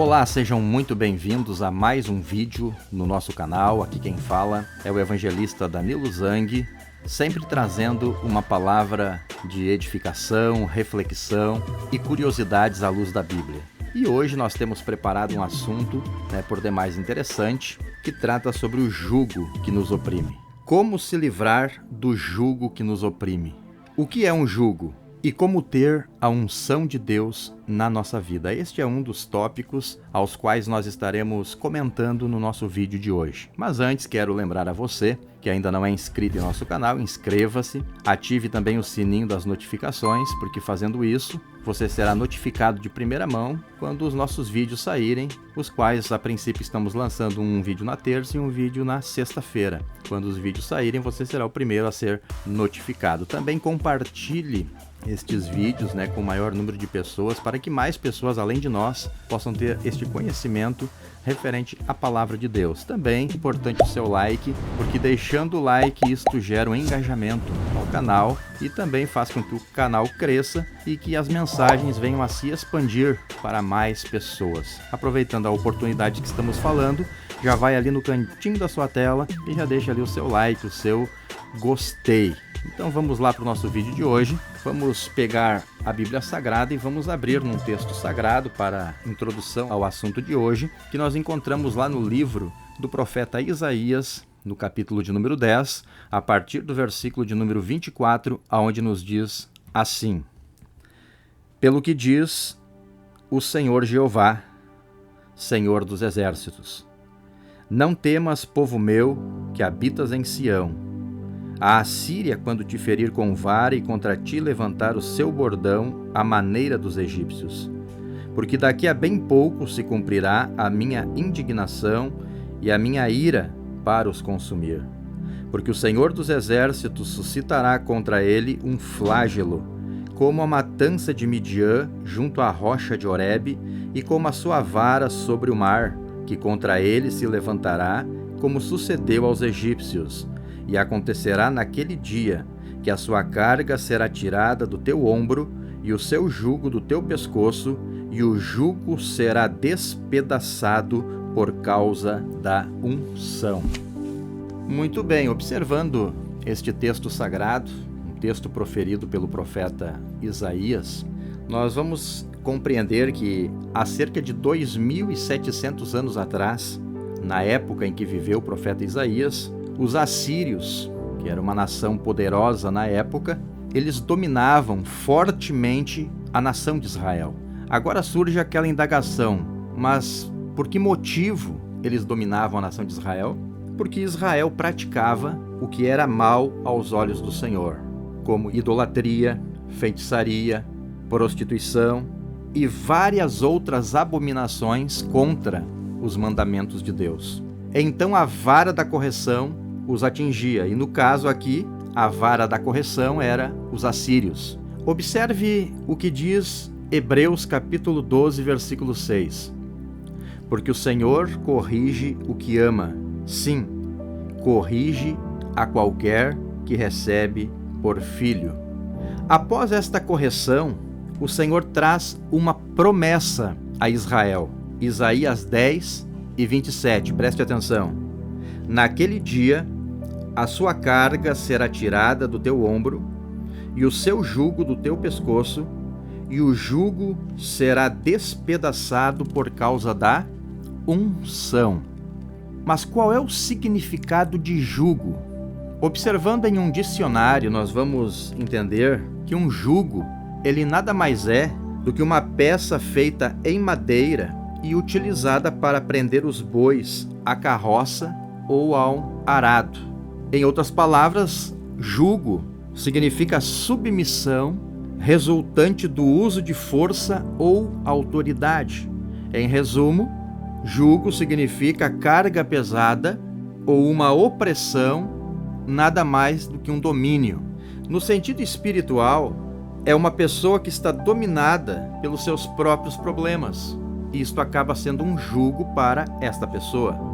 Olá, sejam muito bem-vindos a mais um vídeo no nosso canal. Aqui quem fala é o evangelista Danilo Zang, sempre trazendo uma palavra de edificação, reflexão e curiosidades à luz da Bíblia. E hoje nós temos preparado um assunto, por demais interessante, que trata sobre o jugo que nos oprime. Como se livrar do jugo que nos oprime? O que é um jugo? E como ter a unção de Deus na nossa vida? Este é um dos tópicos aos quais nós estaremos comentando no nosso vídeo de hoje. Mas antes, quero lembrar a você que ainda não é inscrito em nosso canal, inscreva-se, ative também o sininho das notificações, porque fazendo isso, você será notificado de primeira mão quando os nossos vídeos saírem, os quais, a princípio, estamos lançando um vídeo na terça e um vídeo na sexta-feira. Quando os vídeos saírem, você será o primeiro a ser notificado. Também compartilhe estes vídeos com o maior número de pessoas, para que mais pessoas, além de nós, possam ter este conhecimento referente à palavra de Deus. Também é importante o seu like, porque deixando o like isto gera um engajamento ao canal e também faz com que o canal cresça e que as mensagens venham a se expandir para mais pessoas. Aproveitando a oportunidade que estamos falando, já vai ali no cantinho da sua tela e já deixa ali o seu like, o seu gostei. Então vamos lá para o nosso vídeo de hoje. Vamos pegar a Bíblia Sagrada e vamos abrir num texto sagrado para introdução ao assunto de hoje, que nós encontramos lá no livro do profeta Isaías, no capítulo de número 10, a partir do versículo de número 24, aonde nos diz assim: Pelo que diz o Senhor Jeová, Senhor dos exércitos, não temas, povo meu, que habitas em Sião. A Assíria, quando te ferir com vara e contra ti levantar o seu bordão à maneira dos egípcios. Porque daqui a bem pouco se cumprirá a minha indignação e a minha ira para os consumir. Porque o Senhor dos exércitos suscitará contra ele um flagelo, como a matança de Midian junto à rocha de Horebe, e como a sua vara sobre o mar, que contra ele se levantará, como sucedeu aos egípcios. E acontecerá naquele dia que a sua carga será tirada do teu ombro e o seu jugo do teu pescoço, e o jugo será despedaçado por causa da unção. Muito bem, observando este texto sagrado, um texto proferido pelo profeta Isaías, nós vamos compreender que há cerca de 2.700 anos atrás, na época em que viveu o profeta Isaías, os assírios, que era uma nação poderosa na época, eles dominavam fortemente a nação de Israel. Agora surge aquela indagação, mas por que motivo eles dominavam a nação de Israel? Porque Israel praticava o que era mal aos olhos do Senhor, como idolatria, feitiçaria, prostituição e várias outras abominações contra os mandamentos de Deus. Então a vara da correção os atingia, e no caso aqui, a vara da correção era os assírios. Observe o que diz Hebreus capítulo 12, versículo 6. Porque o Senhor corrige o que ama, sim, corrige a qualquer que recebe por filho. Após esta correção, o Senhor traz uma promessa a Israel. Isaías 10 e 27, preste atenção. Naquele dia, a sua carga será tirada do teu ombro, e o seu jugo do teu pescoço, e o jugo será despedaçado por causa da unção. Mas qual é o significado de jugo? Observando em um dicionário, nós vamos entender que um jugo, ele nada mais é do que uma peça feita em madeira e utilizada para prender os bois à carroça ou ao arado. Em outras palavras, jugo significa submissão resultante do uso de força ou autoridade. Em resumo, jugo significa carga pesada ou uma opressão, nada mais do que um domínio. No sentido espiritual, é uma pessoa que está dominada pelos seus próprios problemas. Isto acaba sendo um jugo para esta pessoa.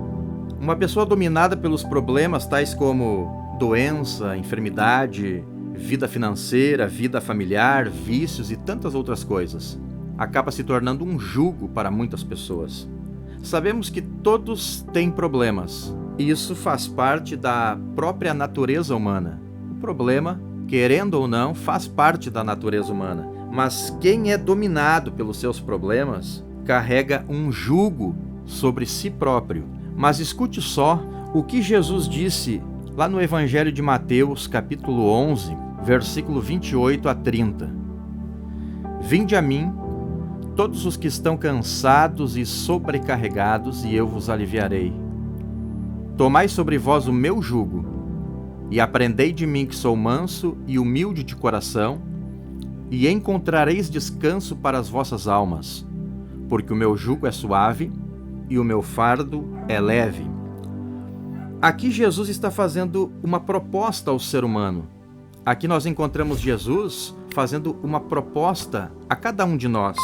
Uma pessoa dominada pelos problemas tais como doença, enfermidade, vida financeira, vida familiar, vícios e tantas outras coisas. acaba se tornando um jugo para muitas pessoas. Sabemos que todos têm problemas, e isso faz parte da própria natureza humana. O problema, querendo ou não, faz parte da natureza humana. Mas quem é dominado pelos seus problemas carrega um jugo sobre si próprio. Mas escute só o que Jesus disse lá no Evangelho de Mateus, capítulo 11, versículo 28 a 30. Vinde a mim, todos os que estão cansados e sobrecarregados, e eu vos aliviarei. Tomai sobre vós o meu jugo, e aprendei de mim que sou manso e humilde de coração, e encontrareis descanso para as vossas almas, porque o meu jugo é suave e o meu fardo é leve. Aqui Jesus está fazendo uma proposta ao ser humano. Aqui nós encontramos Jesus fazendo uma proposta a cada um de nós.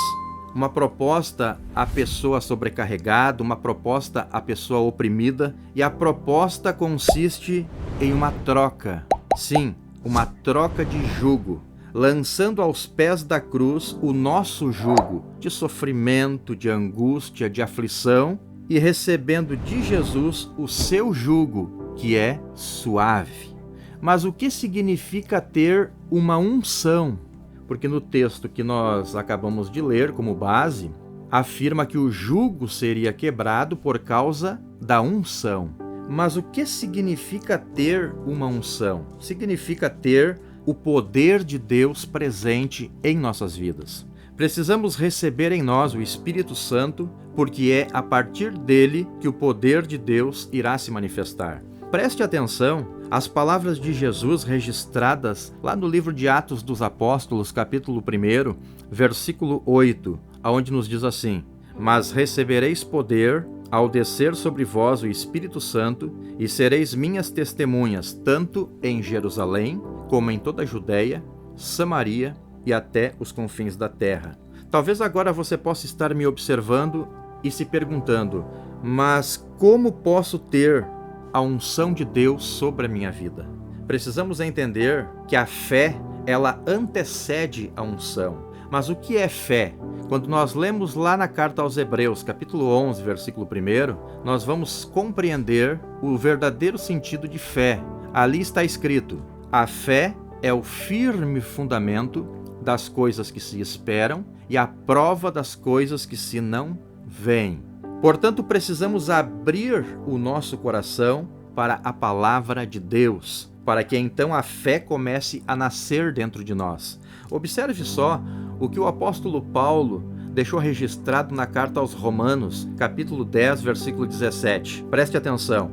Uma proposta à pessoa sobrecarregada, uma proposta à pessoa oprimida, e a proposta consiste em uma troca. Sim, uma troca de jugo, lançando aos pés da cruz o nosso jugo de sofrimento, de angústia, de aflição, e recebendo de Jesus o seu jugo, que é suave. Mas o que significa ter uma unção? Porque no texto que nós acabamos de ler como base, afirma que o jugo seria quebrado por causa da unção. Mas o que significa ter uma unção? Significa ter o poder de Deus presente em nossas vidas. Precisamos receber em nós o Espírito Santo, porque é a partir dele que o poder de Deus irá se manifestar. Preste atenção às palavras de Jesus registradas lá no livro de Atos dos Apóstolos, capítulo 1, versículo 8, onde nos diz assim: Mas recebereis poder ao descer sobre vós o Espírito Santo, e sereis minhas testemunhas, tanto em Jerusalém, como em toda a Judéia, Samaria e até os confins da terra. Talvez agora você possa estar me observando e se perguntando: mas como posso ter a unção de Deus sobre a minha vida? Precisamos entender que a fé, ela antecede a unção. Mas o que é fé? Quando nós lemos lá na carta aos Hebreus, capítulo 11, versículo 1, nós vamos compreender o verdadeiro sentido de fé. Ali está escrito: a fé é o firme fundamento das coisas que se esperam e a prova das coisas que se não veem. Portanto, precisamos abrir o nosso coração para a palavra de Deus, para que então a fé comece a nascer dentro de nós. Observe só o que o apóstolo Paulo deixou registrado na carta aos Romanos, capítulo 10, versículo 17. Preste atenção.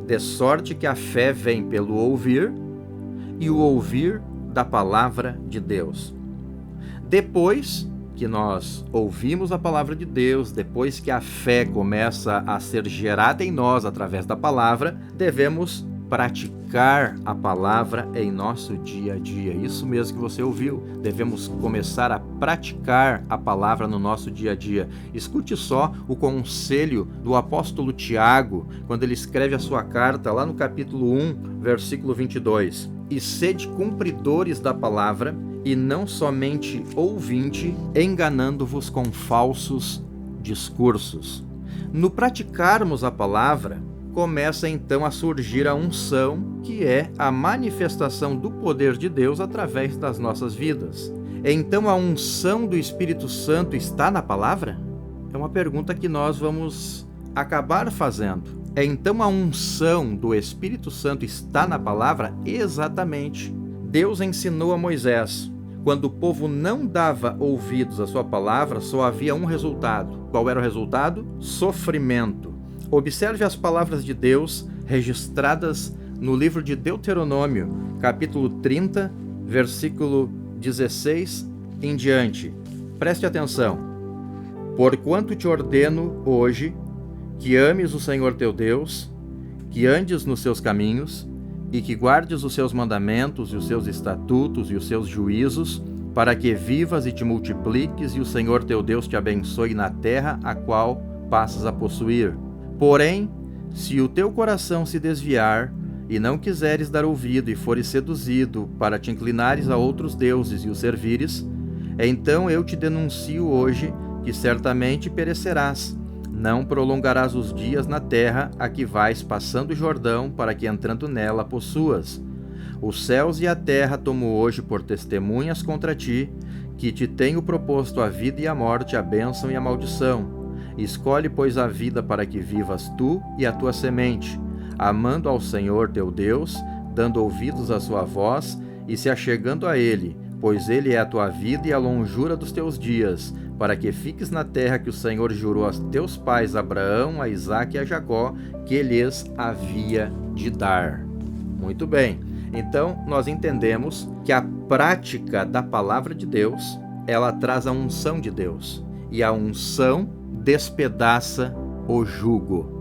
De sorte que a fé vem pelo ouvir, e o ouvir da palavra de Deus. Depois que nós ouvimos a palavra de Deus, depois que a fé começa a ser gerada em nós através da palavra, devemos praticar a palavra em nosso dia a dia. Isso mesmo que você ouviu. Devemos começar a praticar a palavra no nosso dia a dia. Escute só o conselho do apóstolo Tiago, quando ele escreve a sua carta, lá no capítulo 1, versículo 22. E sede cumpridores da palavra, e não somente ouvinte, enganando-vos com falsos discursos. No praticarmos a palavra, começa então a surgir a unção, que é a manifestação do poder de Deus através das nossas vidas. Então a unção do Espírito Santo está na palavra? É uma pergunta que nós vamos acabar fazendo. Então a unção do Espírito Santo está na palavra? Exatamente. Deus ensinou a Moisés: quando o povo não dava ouvidos à sua palavra, só havia um resultado. Qual era o resultado? Sofrimento. Observe as palavras de Deus registradas no livro de Deuteronômio, capítulo 30, versículo 16 em diante. Preste atenção. Porquanto te ordeno hoje que ames o Senhor teu Deus, que andes nos seus caminhos, e que guardes os seus mandamentos e os seus estatutos e os seus juízos, para que vivas e te multipliques, e o Senhor teu Deus te abençoe na terra a qual passas a possuir. Porém, se o teu coração se desviar, e não quiseres dar ouvido, e fores seduzido para te inclinares a outros deuses e os servires, Então eu te denuncio hoje que certamente perecerás. Não prolongarás os dias na terra a que vais passando o Jordão, para que entrando nela possuas. Os céus e a terra tomo hoje por testemunhas contra ti, que te tenho proposto a vida e a morte, a bênção e a maldição. Escolhe, pois, a vida para que vivas tu e a tua semente, amando ao Senhor teu Deus, dando ouvidos à sua voz e se achegando a Ele, pois Ele é a tua vida e a longura dos teus dias, para que fiques na terra que o Senhor jurou a teus pais Abraão, a Isaque e a Jacó, que lhes havia de dar. Muito bem, então nós entendemos que a prática da palavra de Deus, ela traz a unção de Deus, e a unção despedaça o jugo.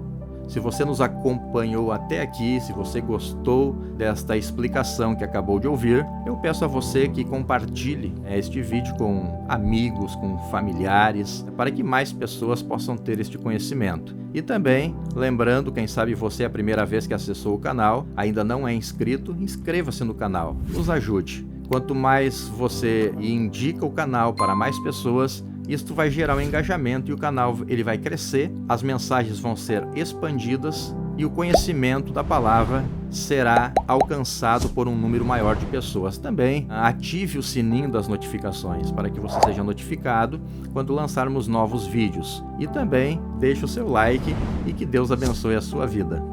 Se você nos acompanhou até aqui, se você gostou desta explicação que acabou de ouvir, eu peço a você que compartilhe este vídeo com amigos, com familiares, para que mais pessoas possam ter este conhecimento. E também, lembrando, quem sabe você é a primeira vez que acessou o canal, ainda não é inscrito, inscreva-se no canal, nos ajude. Quanto mais você indica o canal para mais pessoas, isto vai gerar um engajamento e o canal ele vai crescer, as mensagens vão ser expandidas e o conhecimento da palavra será alcançado por um número maior de pessoas. Também ative o sininho das notificações para que você seja notificado quando lançarmos novos vídeos. E também deixe o seu like e que Deus abençoe a sua vida.